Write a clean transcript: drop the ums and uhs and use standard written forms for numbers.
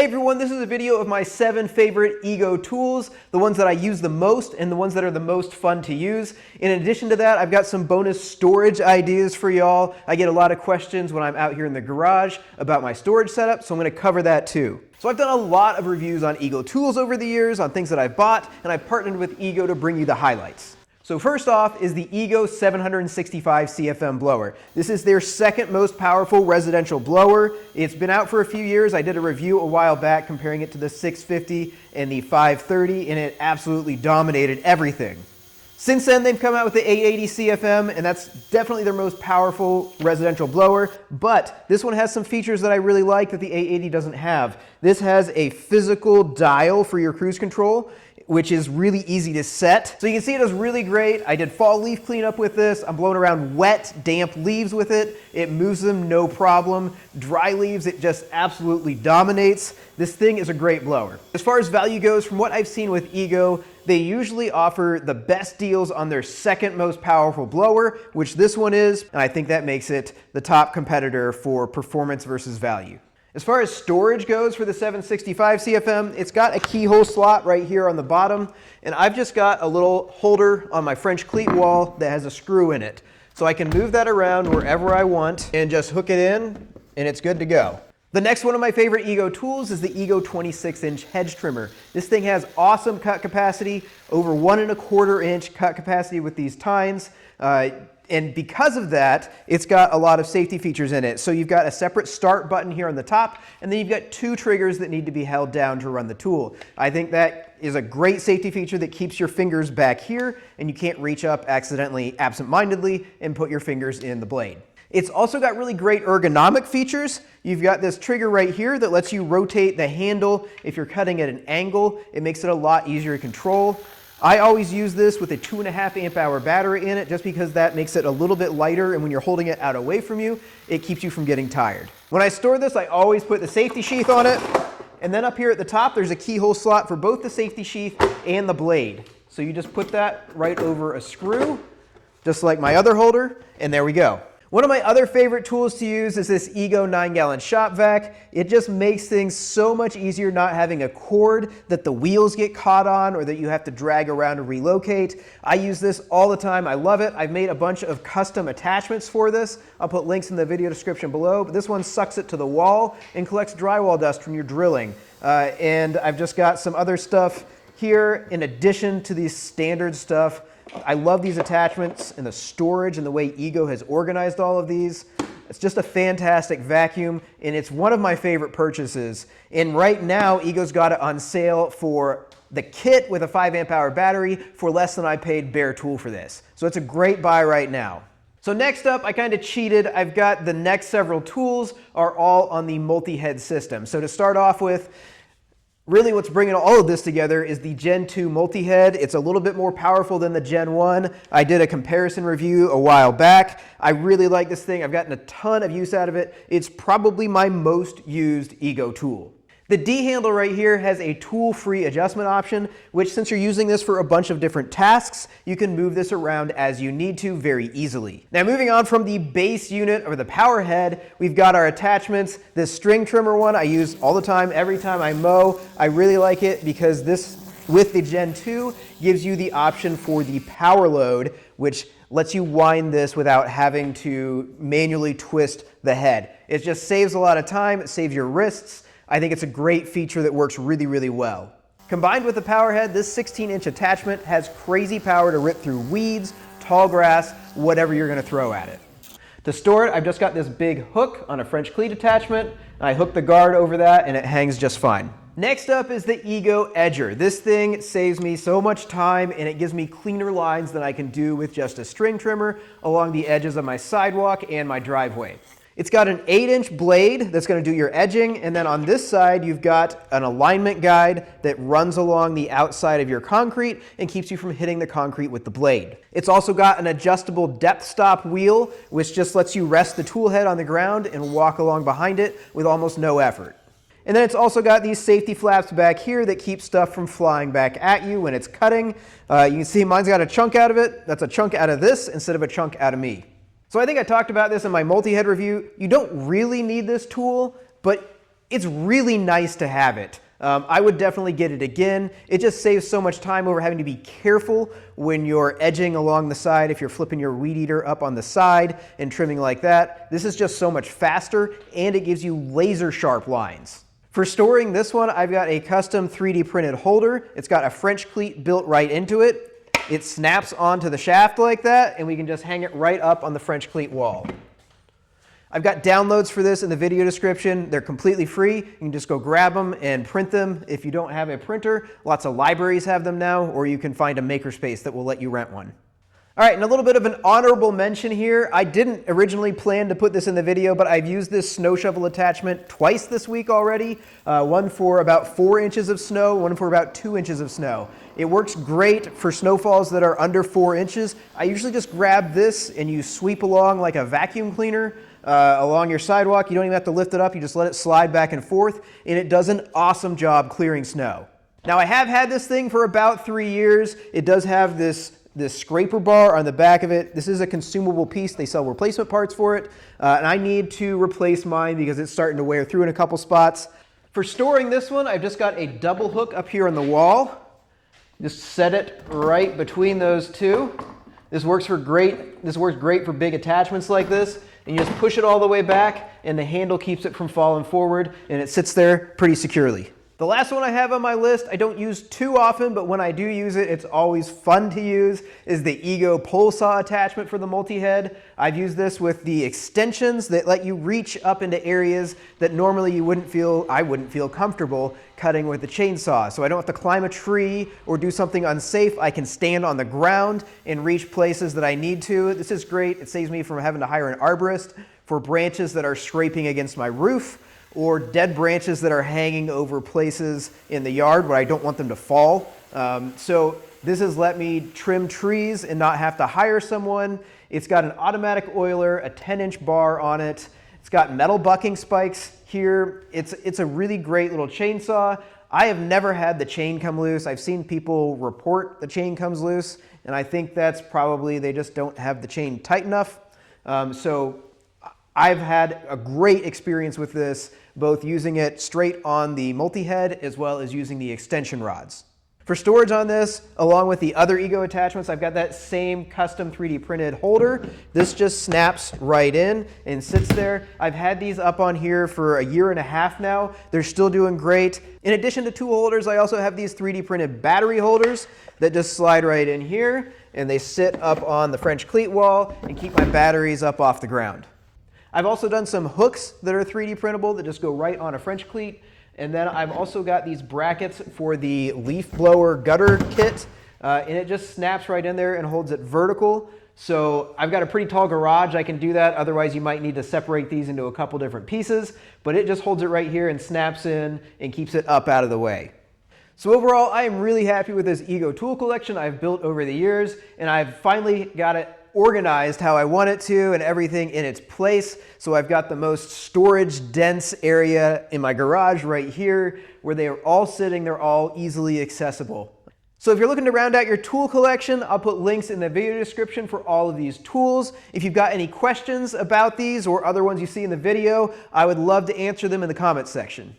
everyone, this is a video of my 7 favorite Ego tools, the ones that I use the most and the ones that are the most fun to use. In addition to that, I've got some bonus storage ideas for y'all. I get a lot of questions when I'm out here in the garage about my storage setup, so I'm going to cover that too. So I've done a lot of reviews on Ego tools over the years, on things that I've bought, and I've partnered with Ego to bring you the highlights. So first off is the Ego 765 CFM blower. This is their second most powerful residential blower. It's been out for a few years. I did a review a while back comparing it to the 650 and the 530, and it absolutely dominated everything. Since then, they've come out with the 880 CFM, and that's definitely their most powerful residential blower, but this one has some features that I really like that the 880 doesn't have. This has a physical dial for your cruise control, which is really easy to set. So you can see it does really great. I did fall leaf cleanup with this. I'm blowing around wet, damp leaves with it. It moves them no problem. Dry leaves, it just absolutely dominates. This thing is a great blower. As far as value goes, from what I've seen with Ego, they usually offer the best deals on their second most powerful blower, which this one is, and I think that makes it the top competitor for performance versus value. As far as storage goes for the 765 CFM, it's got a keyhole slot right here on the bottom, and I've just got a little holder on my French cleat wall that has a screw in it. So I can move that around wherever I want and just hook it in, and it's good to go. The next one of my favorite Ego tools is the Ego 26-inch hedge trimmer. This thing has awesome cut capacity, over 1¼ inch cut capacity with these tines. And because of that, it's got a lot of safety features in it. So you've got a separate start button here on the top, and then you've got 2 triggers that need to be held down to run the tool. I think that is a great safety feature that keeps your fingers back here, and you can't reach up accidentally, absent-mindedly, and put your fingers in the blade. It's also got really great ergonomic features. You've got this trigger right here that lets you rotate the handle if you're cutting at an angle. It makes it a lot easier to control. I always use this with a 2.5 amp hour battery in it just because that makes it a little bit lighter, and when you're holding it out away from you, it keeps you from getting tired. When I store this, I always put the safety sheath on it, and then up here at the top there's a keyhole slot for both the safety sheath and the blade. So you just put that right over a screw, just like my other holder, and there we go. One of my other favorite tools to use is this Ego 9-gallon shop vac. It just makes things so much easier not having a cord that the wheels get caught on or that you have to drag around and relocate. I use this all the time. I love it. I've made a bunch of custom attachments for this. I'll put links in the video description below, but this one sucks it to the wall and collects drywall dust from your drilling. And I've just got some other stuff here in addition to these standard stuff. I love these attachments and the storage and the way Ego has organized all of these. It's just a fantastic vacuum, and it's one of my favorite purchases. And right now, Ego's got it on sale for the kit with a 5 amp hour battery for less than I paid bare tool for this. So it's a great buy right now. So next up, I kind of cheated. I've got the next several tools are all on the multi-head system. So to start off with, really what's bringing all of this together is the Gen 2 multi-head. It's a little bit more powerful than the Gen 1. I did a comparison review a while back. I really like this thing. I've gotten a ton of use out of it. It's probably my most used Ego tool. The D handle right here has a tool-free adjustment option, which since you're using this for a bunch of different tasks, you can move this around as you need to very easily. Now moving on from the base unit or the power head, we've got our attachments. This string trimmer one I use all the time, every time I mow. I really like it because this, with the Gen 2, gives you the option for the power load, which lets you wind this without having to manually twist the head. It just saves a lot of time, it saves your wrists. I think it's a great feature that works really, really well. Combined with the power head, this 16-inch attachment has crazy power to rip through weeds, tall grass, whatever you're going to throw at it. To store it, I've just got this big hook on a French cleat attachment. I hook the guard over that and it hangs just fine. Next up is the Ego Edger. This thing saves me so much time and it gives me cleaner lines than I can do with just a string trimmer along the edges of my sidewalk and my driveway. It's got an 8-inch blade that's going to do your edging, and then on this side you've got an alignment guide that runs along the outside of your concrete and keeps you from hitting the concrete with the blade. It's also got an adjustable depth stop wheel, which just lets you rest the tool head on the ground and walk along behind it with almost no effort. And then it's also got these safety flaps back here that keep stuff from flying back at you when it's cutting. You can see mine's got a chunk out of it. That's a chunk out of this instead of a chunk out of me. So I think I talked about this in my multi-head review. You don't really need this tool, but it's really nice to have it. I would definitely get it again. It just saves so much time over having to be careful when you're edging along the side, if you're flipping your weed eater up on the side and trimming like that. This is just so much faster, and it gives you laser sharp lines. For storing this one, I've got a custom 3D printed holder. It's got a French cleat built right into it. It snaps onto the shaft like that, and we can just hang it right up on the French cleat wall. I've got downloads for this in the video description. They're completely free. You can just go grab them and print them if you don't have a printer. Lots of libraries have them now, or you can find a makerspace that will let you rent one. All right, and a little bit of an honorable mention here. I didn't originally plan to put this in the video, but I've used this snow shovel attachment twice this week already. One for about 4 inches of snow, one for about 2 inches of snow. It works great for snowfalls that are under 4 inches. I usually just grab this and you sweep along like a vacuum cleaner along your sidewalk. You don't even have to lift it up. You just let it slide back and forth, and it does an awesome job clearing snow. Now, I have had this thing for about 3 years. It does have this scraper bar on the back of it. This is a consumable piece. They sell replacement parts for it, and I need to replace mine because it's starting to wear through in a couple spots. For storing this one, I've just got a double hook up here on the wall. Just set it right between those two. This works great for big attachments like this. And you just push it all the way back, and the handle keeps it from falling forward, and it sits there pretty securely. The last one I have on my list, I don't use too often, but when I do use it, it's always fun to use, is the Ego pole saw attachment for the multi-head. I've used this with the extensions that let you reach up into areas that normally I wouldn't feel comfortable cutting with the chainsaw. So I don't have to climb a tree or do something unsafe. I can stand on the ground and reach places that I need to. This is great. It saves me from having to hire an arborist for branches that are scraping against my roof, or dead branches that are hanging over places in the yard where I don't want them to fall. So this has let me trim trees and not have to hire someone. It's got an automatic oiler, a 10-inch bar on it. It's got metal bucking spikes here. It's a really great little chainsaw. I have never had the chain come loose. I've seen people report the chain comes loose, and I think that's probably they just don't have the chain tight enough. So I've had a great experience with this, both using it straight on the multi-head as well as using the extension rods. For storage on this, along with the other Ego attachments, I've got that same custom 3D printed holder. This just snaps right in and sits there. I've had these up on here for 1.5 years now. They're still doing great. In addition to tool holders, I also have these 3D printed battery holders that just slide right in here, and they sit up on the French cleat wall and keep my batteries up off the ground. I've also done some hooks that are 3D printable that just go right on a French cleat. And then I've also got these brackets for the leaf blower gutter kit. And it just snaps right in there and holds it vertical. So I've got a pretty tall garage. I can do that. Otherwise, you might need to separate these into a couple different pieces. But it just holds it right here and snaps in and keeps it up out of the way. So overall, I am really happy with this Ego tool collection I've built over the years. And I've finally got it organized how I want it to and everything in its place. So I've got the most storage dense area in my garage right here where they are all sitting. They're all easily accessible. So if you're looking to round out your tool collection, I'll put links in the video description for all of these tools. If you've got any questions about these or other ones you see in the video, I would love to answer them in the comments section.